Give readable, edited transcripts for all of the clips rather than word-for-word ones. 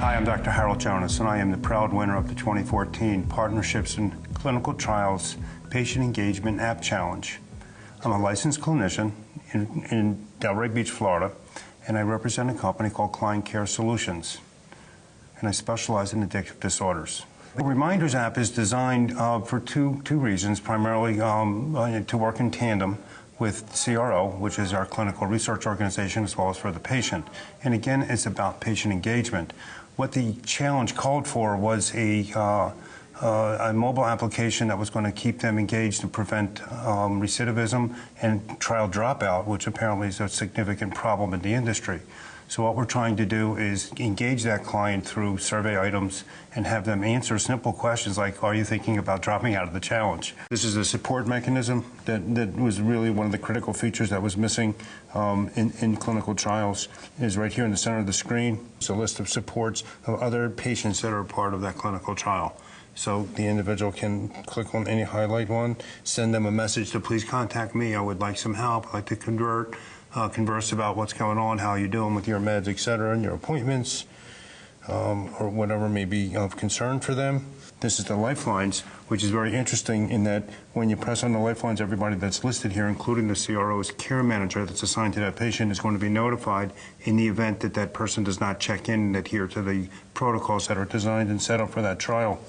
Hi, I'm Dr. Harold Jonas, and I am the proud winner of the 2014 Partnerships in Clinical Trials Patient Engagement App Challenge. I'm a licensed clinician in Delray Beach, Florida, and I represent a company called Client Care Solutions, and I specialize in addictive disorders. The Reminderz app is designed for two reasons, primarily to work in tandem with CRO, which is our clinical research organization, as well as for the patient. And again, it's about patient engagement. What the challenge called for was a mobile application that was going to keep them engaged and prevent recidivism and trial dropout, which apparently is a significant problem in the industry. So what we're trying to do is engage that client through survey items and have them answer simple questions like, are you thinking about dropping out of the challenge? This is a support mechanism that was really one of the critical features that was missing in clinical trials. It is right here in the center of the screen. It's a list of supports of other patients that are part of that clinical trial. So the individual can click on any highlight one, send them a message to please contact me, I would like some help, I'd like to converse about what's going on, how you're doing with your meds, etc., and your appointments, or whatever may be of concern for them. This is the lifelines, which is very interesting in that when you press on the lifelines, everybody that's listed here, including the CRO's care manager that's assigned to that patient, is going to be notified in the event that that person does not check in and adhere to the protocols that are designed and set up for that trial.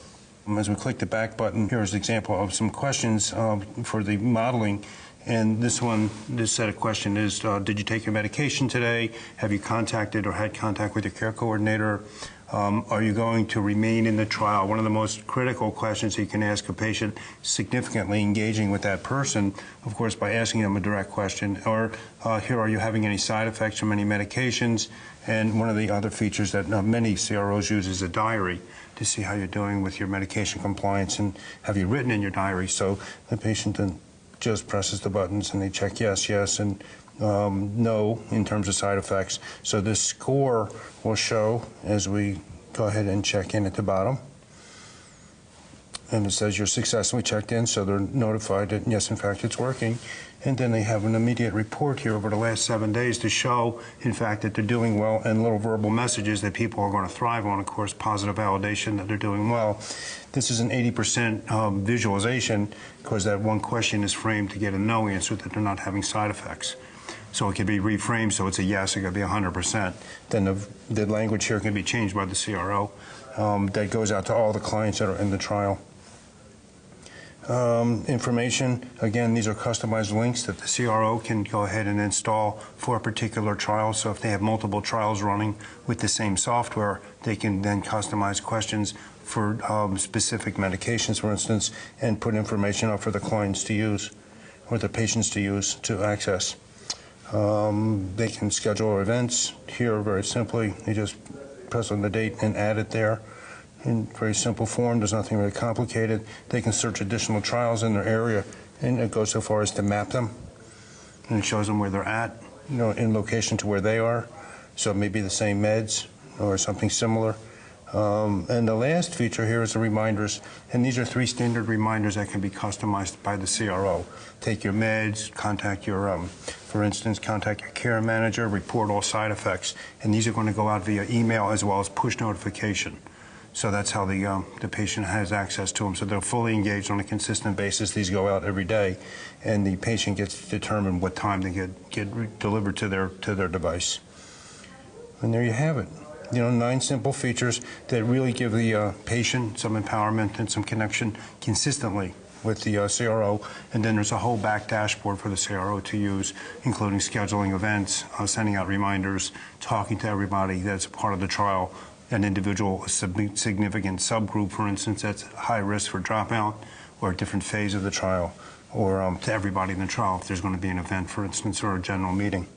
As we click the back button, here's an example of some questions for the modeling. And this set of questions is, did you take your medication today? Have you contacted or had contact with your care coordinator? Are you going to remain in the trial? One of the most critical questions you can ask a patient, significantly engaging with that person, of course, by asking them a direct question. Or here, are you having any side effects from any medications? And one of the other features that many CROs use is a diary to see how you're doing with your medication compliance, and have you written in your diary? So the patient then just presses the buttons and they check yes, yes, and no in terms of side effects. So this score will show as we go ahead and check in at the bottom. And it says you're successfully checked in, so they're notified that yes, in fact, it's working. And then they have an immediate report here over the last 7 days to show, in fact, that they're doing well, and little verbal messages that people are going to thrive on, of course, positive validation that they're doing well. This is an 80% visualization, because that one question is framed to get a no answer, that they're not having side effects. So it can be reframed, so it's a yes, it could be 100%. Then the language here can be changed by the CRO. That goes out to all the clients that are in the trial. Information, again, these are customized links that the CRO can go ahead and install for a particular trial. So if they have multiple trials running with the same software, they can then customize questions for specific medications, for instance, and put information up for the clients to use or the patients to use to access. They can schedule events here very simply. You just press on the date and add it there. In very simple form, there's nothing really complicated. They can search additional trials in their area, and it goes so far as to map them, and it shows them where they're at, in location to where they are. So it may be the same meds or something similar. And the last feature here is the reminders, and these are 3 standard reminders that can be customized by the CRO. Take your meds, contact your, for instance, contact your care manager, report all side effects, and these are going to go out via email as well as push notification. So that's how the patient has access to them. So they're fully engaged on a consistent basis. These go out every day, and the patient gets to determine what time they get delivered to their device. And there you have it. 9 simple features that really give the patient some empowerment and some connection consistently with the CRO. And then there's a whole back dashboard for the CRO to use, including scheduling events, sending out reminders, talking to everybody that's part of the trial, an individual, a significant subgroup, for instance, that's high risk for dropout, or a different phase of the trial, or to everybody in the trial if there's going to be an event, for instance, or a general meeting.